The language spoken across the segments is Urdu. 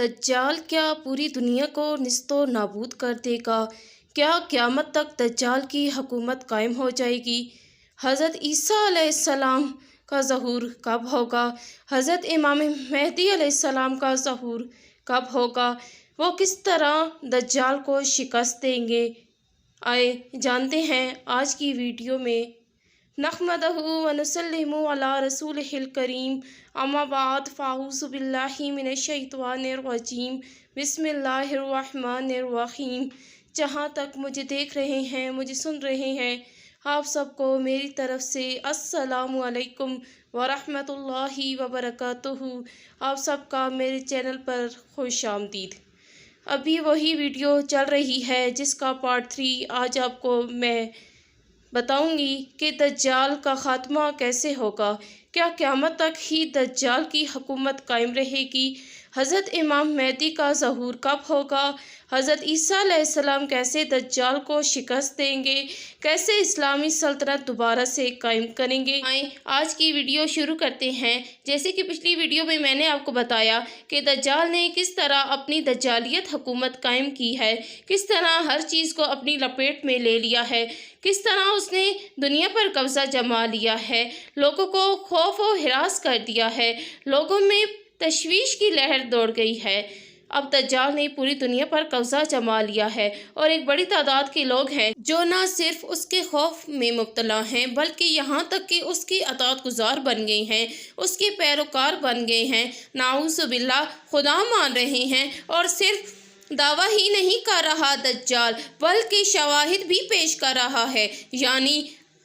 دجال کیا پوری دنیا کو نیست و نابود کر دے گا؟ کیا قیامت تک دجال کی حکومت قائم ہو جائے گی؟ حضرت عیسیٰ علیہ السلام کا ظہور کب ہوگا؟ حضرت امام مہدی علیہ السلام کا ظہور کب ہوگا؟ وہ کس طرح دجال کو شکست دیں گے؟ آئے جانتے ہیں آج کی ویڈیو میں۔ نحمدہ و نسلم علی رسولہ الکریم، اما بعد فاعوذ باللہ من الشیطان الرجیم، بسم اللہ الرحمن الرحیم۔ جہاں تک مجھے دیکھ رہے ہیں، مجھے سن رہے ہیں، آپ سب کو میری طرف سے السلام علیکم ورحمۃ اللہ وبرکاتہ۔ آپ سب کا میرے چینل پر خوش آمدید۔ ابھی وہی ویڈیو چل رہی ہے جس کا پارٹ 3 آج آپ کو میں بتاؤں گی کہ دجال کا خاتمہ کیسے ہوگا۔ کیا قیامت تک ہی دجال کی حکومت قائم رہے گی؟ حضرت امام مہدی کا ظہور کب ہوگا؟ حضرت عیسیٰ علیہ السلام کیسے دجال کو شکست دیں گے؟ کیسے اسلامی سلطنت دوبارہ سے قائم کریں گے؟ آئیں آج کی ویڈیو شروع کرتے ہیں۔ جیسے کہ پچھلی ویڈیو میں نے آپ کو بتایا کہ دجال نے کس طرح اپنی دجالیت حکومت قائم کی ہے، کس طرح ہر چیز کو اپنی لپیٹ میں لے لیا ہے، کس طرح اس نے دنیا پر قبضہ جما لیا ہے، لوگوں کو خوف و ہراس کر دیا ہے، لوگوں میں تشویش کی لہر دوڑ گئی ہے۔ اب دجال نے پوری دنیا پر قبضہ جما لیا ہے اور ایک بڑی تعداد کے لوگ ہیں جو نہ صرف اس کے خوف میں مبتلا ہیں بلکہ یہاں تک کہ اس کی اطاعت گزار بن گئے ہیں، اس کے پیروکار بن گئے ہیں، نعوذ باللہ خدا مان رہے ہیں۔ اور صرف دعویٰ ہی نہیں کر رہا دجال بلکہ شواہد بھی پیش کر رہا ہے۔ یعنی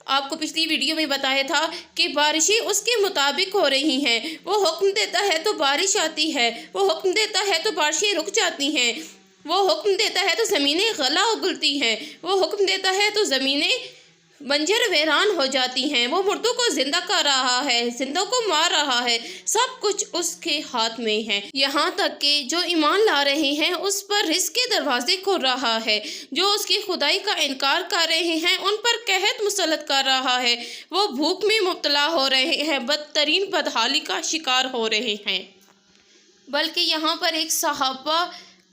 آپ کو پچھلی ویڈیو میں بتایا تھا کہ بارشیں اس کے مطابق ہو رہی ہیں، وہ حکم دیتا ہے تو بارش آتی ہے، وہ حکم دیتا ہے تو بارشیں رک جاتی ہیں، وہ حکم دیتا ہے تو زمینیں غلہ اگلتی ہیں، وہ حکم دیتا ہے تو زمینیں بنجر ویران ہو جاتی ہیں، وہ مردوں کو زندہ کر رہا ہے، زندوں کو مار رہا ہے، سب کچھ اس کے ہاتھ میں ہے۔ یہاں تک کہ جو ایمان لا رہے ہیں اس پر رزق کے دروازے کھول رہا ہے، جو اس کی خدائی کا انکار کر رہے ہیں ان پر قحط مسلط کر رہا ہے، وہ بھوک میں مبتلا ہو رہے ہیں، بدترین بدحالی کا شکار ہو رہے ہیں۔ بلکہ یہاں پر ایک صحابہ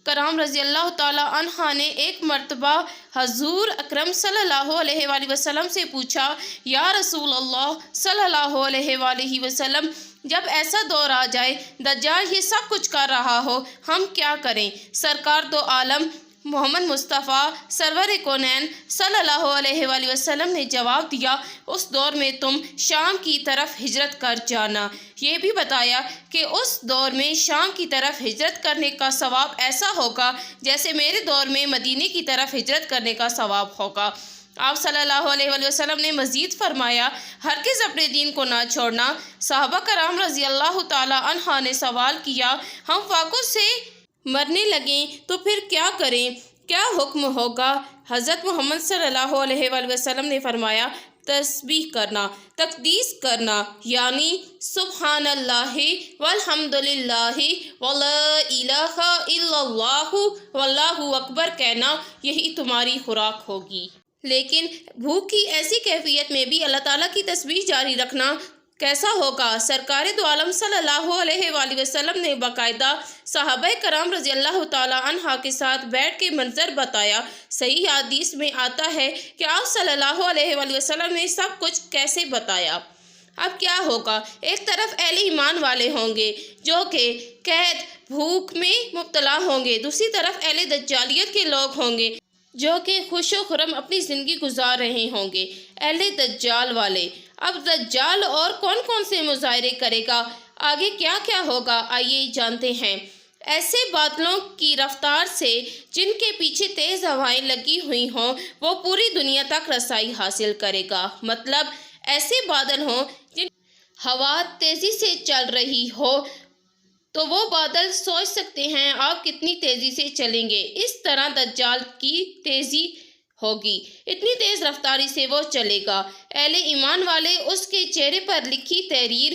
کرام رضی اللہ تعالیٰ عنہ نے ایک مرتبہ حضور اکرم صلی اللہ علیہ وآلہ وسلم سے پوچھا، یا رسول اللہ صلی اللہ علیہ وآلہ وسلم، جب ایسا دور آ جائے دجال یہ سب کچھ کر رہا ہو، ہم کیا کریں؟ سرکار دو عالم محمد مصطفیٰ سرور کونین صلی اللہ علیہ وآلہ وسلم نے جواب دیا، اس دور میں تم شام کی طرف ہجرت کر جانا۔ یہ بھی بتایا کہ اس دور میں شام کی طرف ہجرت کرنے کا ثواب ایسا ہوگا جیسے میرے دور میں مدینے کی طرف ہجرت کرنے کا ثواب ہوگا۔ آپ صلی اللہ علیہ وآلہ وسلم نے مزید فرمایا، ہرگز اپنے دین کو نہ چھوڑنا۔ صحابہ کرام رضی اللہ تعالیٰ عنہ نے سوال کیا، ہم فاقوں سے مرنے لگیں تو پھر کیا کریں؟ کیا حکم ہوگا؟ حضرت محمد صلی اللہ علیہ وآلہ وسلم نے فرمایا، تسبیح کرنا، تقدیس کرنا، یعنی سبحان اللہ والحمد للہ ولا الہ الا اللہ واللہ اکبر کہنا، یہی تمہاری خوراک ہوگی۔ لیکن بھوک کی ایسی کیفیت میں بھی اللہ تعالیٰ کی تسبیح جاری رکھنا کیسا ہوگا؟ سرکار دو عالم صلی اللہ علیہ وآلہ وسلم نے باقاعدہ صحابہ کرام رضی اللہ تعالیٰ عنہ کے ساتھ بیٹھ کے منظر بتایا۔ صحیح حدیث میں آتا ہے کہ آپ صلی اللہ علیہ وآلہ وسلم نے سب کچھ کیسے بتایا۔ اب کیا ہوگا؟ ایک طرف اہل ایمان والے ہوں گے جو کہ قحط بھوک میں مبتلا ہوں گے، دوسری طرف اہل دجالیت کے لوگ ہوں گے جو کہ خوش و خرم اپنی زندگی گزار رہے ہوں گے، اہل دجال والے۔ اب دجال اور کون کون سے مظاہرے کرے گا؟ آگے کیا کیا ہوگا؟ آئیے جانتے ہیں۔ ایسے بادلوں کی رفتار سے جن کے پیچھے تیز ہوائیں لگی ہوئی ہوں وہ پوری دنیا تک رسائی حاصل کرے گا۔ مطلب ایسے بادل ہوں جن ہوا تیزی سے چل رہی ہو تو وہ بادل سوچ سکتے ہیں آپ کتنی تیزی سے چلیں گے، اس طرح دجال کی تیزی ہوگی، اتنی تیز رفتاری سے وہ چلے گا۔ اہل ایمان والے اس کے چہرے پر لکھی تحریر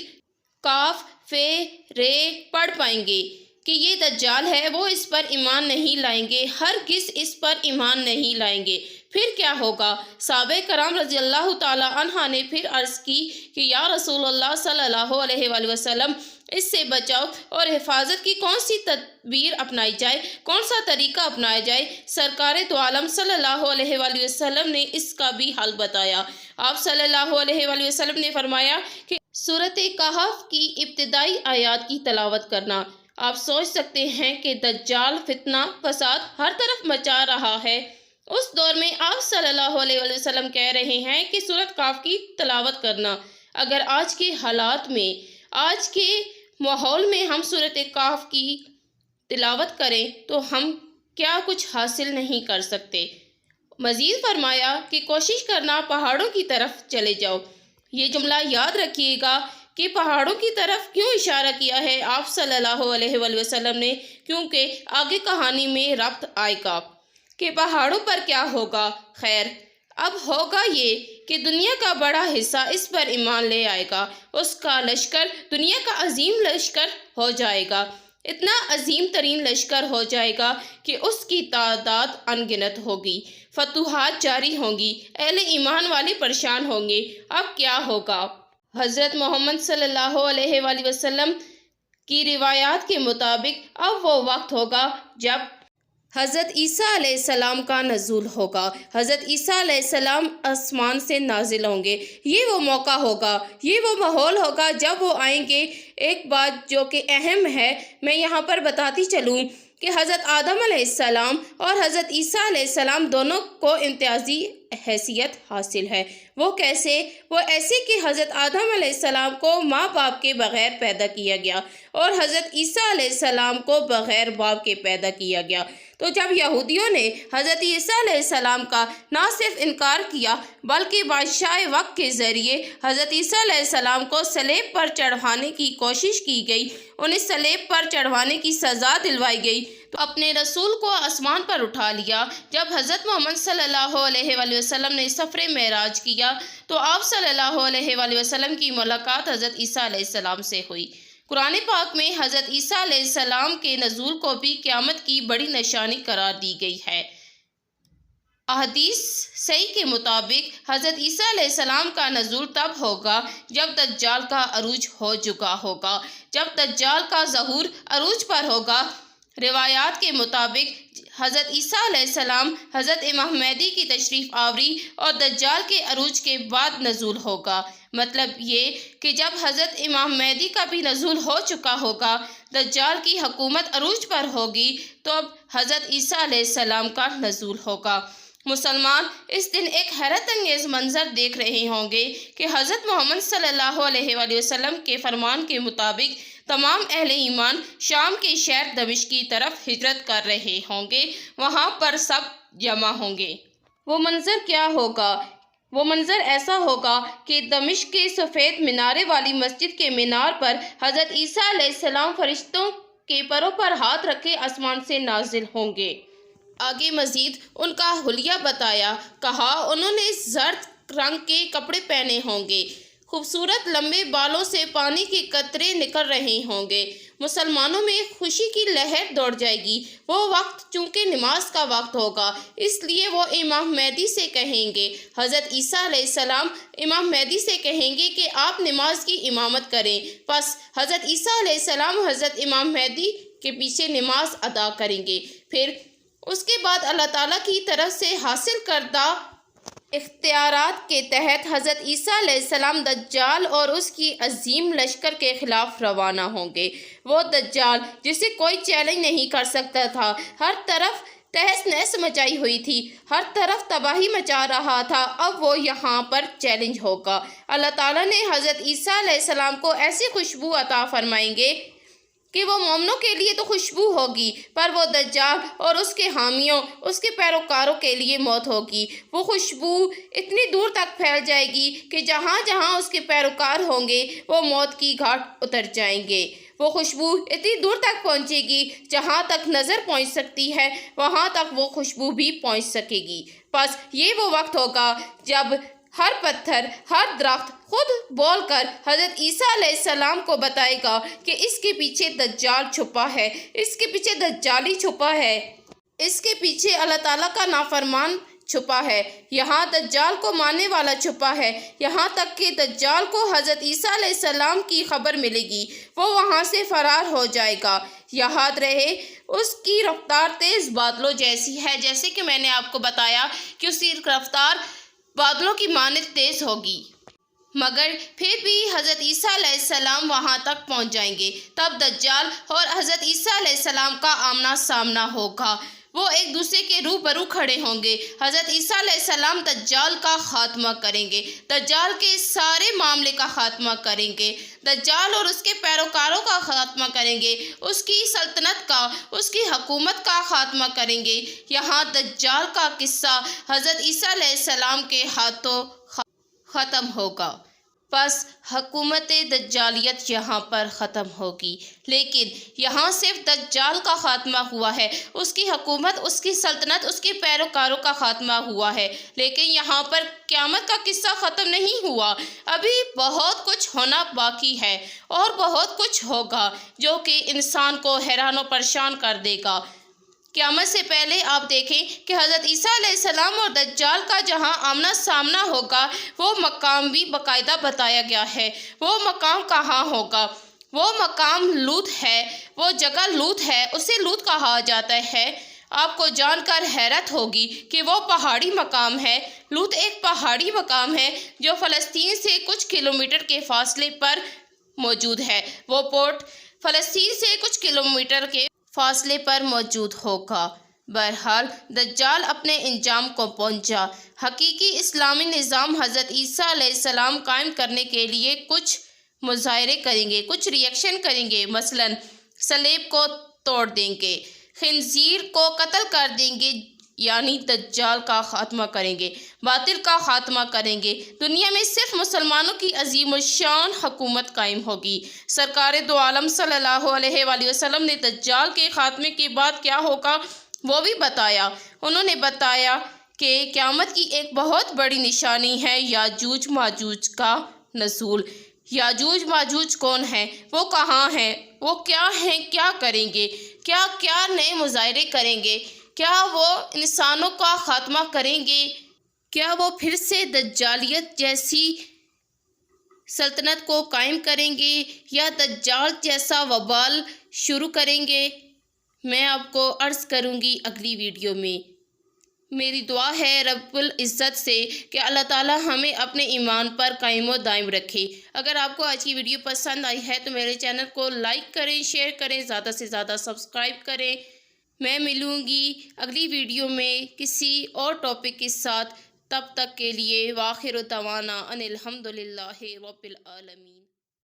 کاف فے رے پڑھ پائیں گے کہ یہ دجال ہے، وہ اس پر ایمان نہیں لائیں گے، ہرگز اس پر ایمان نہیں لائیں گے۔ پھر کیا ہوگا؟ صحابہ کرام رضی اللہ تعالیٰ عنہ نے پھر عرض کی کہ یا رسول اللہ صلی اللہ علیہ وآلہ وسلم، اس سے بچاؤ اور حفاظت کی کون سی تدبیر اپنائی جائے، کون سا طریقہ اپنایا جائے، سرکار دو عالم صلی اللہ علیہ وآلہ وسلم نے اس کا بھی حل بتایا۔ آپ صلی اللہ علیہ وآلہ وسلم نے فرمایا کہ سورۃ کہف کی ابتدائی آیات کی تلاوت کرنا۔ آپ سوچ سکتے ہیں کہ دجال فتنہ فساد ہر طرف مچا رہا ہے۔ اس دور میں آپ صلی اللہ علیہ وآلہ وسلم کہہ رہے ہیں کہ سورۃ کہف کی تلاوت کرنا۔ اگر آج کے حالات میں، آج کے ماحول میں ہم سورۃ کہف کی تلاوت کریں تو ہم کیا کچھ حاصل نہیں کر سکتے۔ مزید فرمایا کہ کوشش کرنا پہاڑوں کی طرف چلے جاؤ۔ یہ جملہ یاد رکھیے گا کہ پہاڑوں کی طرف کیوں اشارہ کیا ہے آپ صلی اللہ علیہ وآلہ وسلم نے، کیونکہ آگے کہانی میں ربط آئے گا کہ پہاڑوں پر کیا ہوگا۔ خیر، اب ہوگا یہ کہ دنیا کا بڑا حصہ اس پر ایمان لے آئے گا۔ اس کا لشکر دنیا کا عظیم لشکر ہو جائے گا، اتنا عظیم ترین لشکر ہو جائے گا کہ اس کی تعداد انگنت ہوگی، فتوحات جاری ہوں گی، اہل ایمان والے پریشان ہوں گے۔ اب کیا ہوگا؟ حضرت محمد صلی اللہ علیہ وآلہ وسلم کی روایات کے مطابق اب وہ وقت ہوگا جب حضرت عیسیٰ علیہ السلام کا نزول ہوگا۔ حضرت عیسیٰ علیہ السلام آسمان سے نازل ہوں گے۔ یہ وہ موقع ہوگا، یہ وہ ماحول ہوگا جب وہ آئیں گے۔ ایک بات جو کہ اہم ہے، میں یہاں پر بتاتی چلوں کہ حضرت آدم علیہ السلام اور حضرت عیسیٰ علیہ السلام دونوں کو امتیازی حیثیت حاصل ہے۔ وہ کیسے؟ وہ ایسے کہ حضرت آدم علیہ السلام کو ماں باپ کے بغیر پیدا کیا گیا اور حضرت عیسیٰ علیہ السلام کو بغیر باپ کے پیدا کیا گیا۔ تو جب یہودیوں نے حضرت عیسیٰ علیہ السلام کا نہ صرف انکار کیا بلکہ بادشاہ وقت کے ذریعے حضرت عیسیٰ علیہ السلام کو صلیب پر چڑھانے کی کوشش کی گئی، انہیں صلیب پر چڑھوانے کی سزا دلوائی گئی، تو اپنے رسول کو آسمان پر اٹھا لیا۔ جب حضرت محمد صلی اللہ علیہ وآلہ وسلم نے سفر معراج کیا تو آپ صلی اللہ علیہ وآلہ وسلم کی ملاقات حضرت عیسیٰ علیہ السلام سے ہوئی۔ قرآن پاک میں حضرت عیسیٰ علیہ السلام کے نزول کو بھی قیامت کی بڑی نشانی قرار دی گئی ہے۔ احادیث صحیح کے مطابق حضرت عیسیٰ علیہ السلام کا نزول تب ہوگا جب دجال کا عروج ہو چکا ہوگا، جب دجال کا ظہور عروج پر ہوگا۔ روایات کے مطابق حضرت عیسیٰ علیہ السلام حضرت امام مہدی کی تشریف آوری اور دجال کے عروج کے بعد نزول ہوگا۔ مطلب یہ کہ جب حضرت امام مہدی کا بھی نزول ہو چکا ہوگا، دجال کی حکومت عروج پر ہوگی، تو اب حضرت عیسیٰ علیہ السلام کا نزول ہوگا۔ مسلمان اس دن ایک حیرت انگیز منظر دیکھ رہے ہوں گے کہ حضرت محمد صلی اللہ علیہ وآلہ وسلم کے فرمان کے مطابق تمام اہل ایمان شام کے شہر دمشق کی طرف ہجرت کر رہے ہوں گے، وہاں پر سب جمع ہوں گے۔ وہ منظر کیا ہوگا؟ وہ منظر ایسا ہوگا کہ دمشق کے سفید مینارے والی مسجد کے مینار پر حضرت عیسیٰ علیہ السلام فرشتوں کے پروں پر ہاتھ رکھے آسمان سے نازل ہوں گے۔ آگے مزید ان کا حلیہ بتایا، کہا انہوں نے زرد رنگ کے کپڑے پہنے ہوں گے، خوبصورت لمبے بالوں سے پانی کے قطرے نکل رہے ہوں گے۔ مسلمانوں میں خوشی کی لہر دوڑ جائے گی۔ وہ وقت چونکہ نماز کا وقت ہوگا، اس لیے وہ امام مہدی سے کہیں گے، حضرت عیسیٰ علیہ السلام امام مہدی سے کہیں گے کہ آپ نماز کی امامت کریں۔ پس حضرت عیسیٰ علیہ السلام حضرت امام مہدی کے پیچھے نماز ادا کریں گے۔ پھر اس کے بعد اللہ تعالیٰ کی طرف سے حاصل کردہ اختیارات کے تحت حضرت عیسیٰ علیہ السلام دجال اور اس کی عظیم لشکر کے خلاف روانہ ہوں گے۔ وہ دجال جسے کوئی چیلنج نہیں کر سکتا تھا، ہر طرف تہس نہس مچائی ہوئی تھی، ہر طرف تباہی مچا رہا تھا، اب وہ یہاں پر چیلنج ہوگا۔ اللہ تعالیٰ نے حضرت عیسیٰ علیہ السلام کو ایسی خوشبو عطا فرمائیں گے کہ وہ مومنوں کے لیے تو خوشبو ہوگی، پر وہ دجال اور اس کے حامیوں، اس کے پیروکاروں کے لیے موت ہوگی۔ وہ خوشبو اتنی دور تک پھیل جائے گی کہ جہاں جہاں اس کے پیروکار ہوں گے وہ موت کی گھاٹ اتر جائیں گے۔ وہ خوشبو اتنی دور تک پہنچے گی، جہاں تک نظر پہنچ سکتی ہے وہاں تک وہ خوشبو بھی پہنچ سکے گی۔ بس یہ وہ وقت ہوگا جب ہر پتھر، ہر درخت خود بول کر حضرت عیسیٰ علیہ السلام کو بتائے گا کہ اس کے پیچھے دجال چھپا ہے، اس کے پیچھے دجالی چھپا ہے، اس کے پیچھے اللہ تعالیٰ کا نافرمان چھپا ہے، یہاں دجال کو ماننے والا چھپا ہے، یہاں تک کہ دجال کو حضرت عیسیٰ علیہ السلام کی خبر ملے گی، وہ وہاں سے فرار ہو جائے گا۔ یاد رہے اس کی رفتار تیز بادلوں جیسی ہے، جیسے کہ میں نے آپ کو بتایا کہ اس کی رفتار بادلوں کی مانند تیز ہوگی، مگر پھر بھی حضرت عیسیٰ علیہ السلام وہاں تک پہنچ جائیں گے۔ تب دجال اور حضرت عیسیٰ علیہ السلام کا آمنا سامنا ہوگا، وہ ایک دوسرے کے روبرو کھڑے ہوں گے۔ حضرت عیسیٰ علیہ السلام دجال کا خاتمہ کریں گے، دجال کے سارے معاملے کا خاتمہ کریں گے، دجال اور اس کے پیروکاروں کا خاتمہ کریں گے، اس کی سلطنت کا، اس کی حکومت کا خاتمہ کریں گے۔ یہاں دجال کا قصہ حضرت عیسیٰ علیہ السلام کے ہاتھوں ختم ہوگا، بس حکومت دجالیت یہاں پر ختم ہوگی۔ لیکن یہاں صرف دجال کا خاتمہ ہوا ہے، اس کی حکومت، اس کی سلطنت، اس کے پیروکاروں کا خاتمہ ہوا ہے، لیکن یہاں پر قیامت کا قصہ ختم نہیں ہوا، ابھی بہت کچھ ہونا باقی ہے اور بہت کچھ ہوگا جو کہ انسان کو حیران و پریشان کر دے گا۔ قیامت سے پہلے آپ دیکھیں کہ حضرت عیسیٰ علیہ السلام اور دجال کا جہاں آمنا سامنا ہوگا، وہ مقام بھی باقاعدہ بتایا گیا ہے۔ وہ مقام کہاں ہوگا؟ وہ مقام لوط ہے، وہ جگہ لوط ہے، اسے لوط کہا جاتا ہے۔ آپ کو جان کر حیرت ہوگی کہ وہ پہاڑی مقام ہے۔ لوط ایک پہاڑی مقام ہے جو فلسطین سے کچھ کلومیٹر کے فاصلے پر موجود ہے۔ وہ پورٹ فلسطین سے کچھ کلومیٹر کے فاصلے پر موجود ہوگا۔ بہرحال دجال اپنے انجام کو پہنچا۔ حقیقی اسلامی نظام حضرت عیسیٰ علیہ السلام قائم کرنے کے لیے کچھ مظاہرے کریں گے، کچھ ریئیکشن کریں گے، مثلاً صلیب کو توڑ دیں گے، خنزیر کو قتل کر دیں گے، یعنی دجال کا خاتمہ کریں گے، باطل کا خاتمہ کریں گے۔ دنیا میں صرف مسلمانوں کی عظیم الشان حکومت قائم ہوگی۔ سرکار دو عالم صلی اللہ علیہ وآلہ وسلم نے دجال کے خاتمے کے بعد کیا ہوگا وہ بھی بتایا۔ انہوں نے بتایا کہ قیامت کی ایک بہت بڑی نشانی ہے یاجوج ماجوج کا نزول۔ یاجوج ماجوج کون ہیں؟ وہ کہاں ہیں؟ وہ کیا ہیں؟ کیا کریں گے؟ کیا نئے مظاہرے کریں گے؟ کیا وہ انسانوں کا خاتمہ کریں گے؟ کیا وہ پھر سے دجالیت جیسی سلطنت کو قائم کریں گے یا دجال جیسا وبال شروع کریں گے؟ میں آپ کو عرض کروں گی اگلی ویڈیو میں۔ میری دعا ہے رب العزت سے کہ اللہ تعالیٰ ہمیں اپنے ایمان پر قائم و دائم رکھے۔ اگر آپ کو آج کی ویڈیو پسند آئی ہے تو میرے چینل کو لائک کریں، شیئر کریں، زیادہ سے زیادہ سبسکرائب کریں۔ میں ملوں گی اگلی ویڈیو میں کسی اور ٹاپک کے ساتھ، تب تک کے لیے وآخر دعوانا ان الحمدللہ رب العالمین۔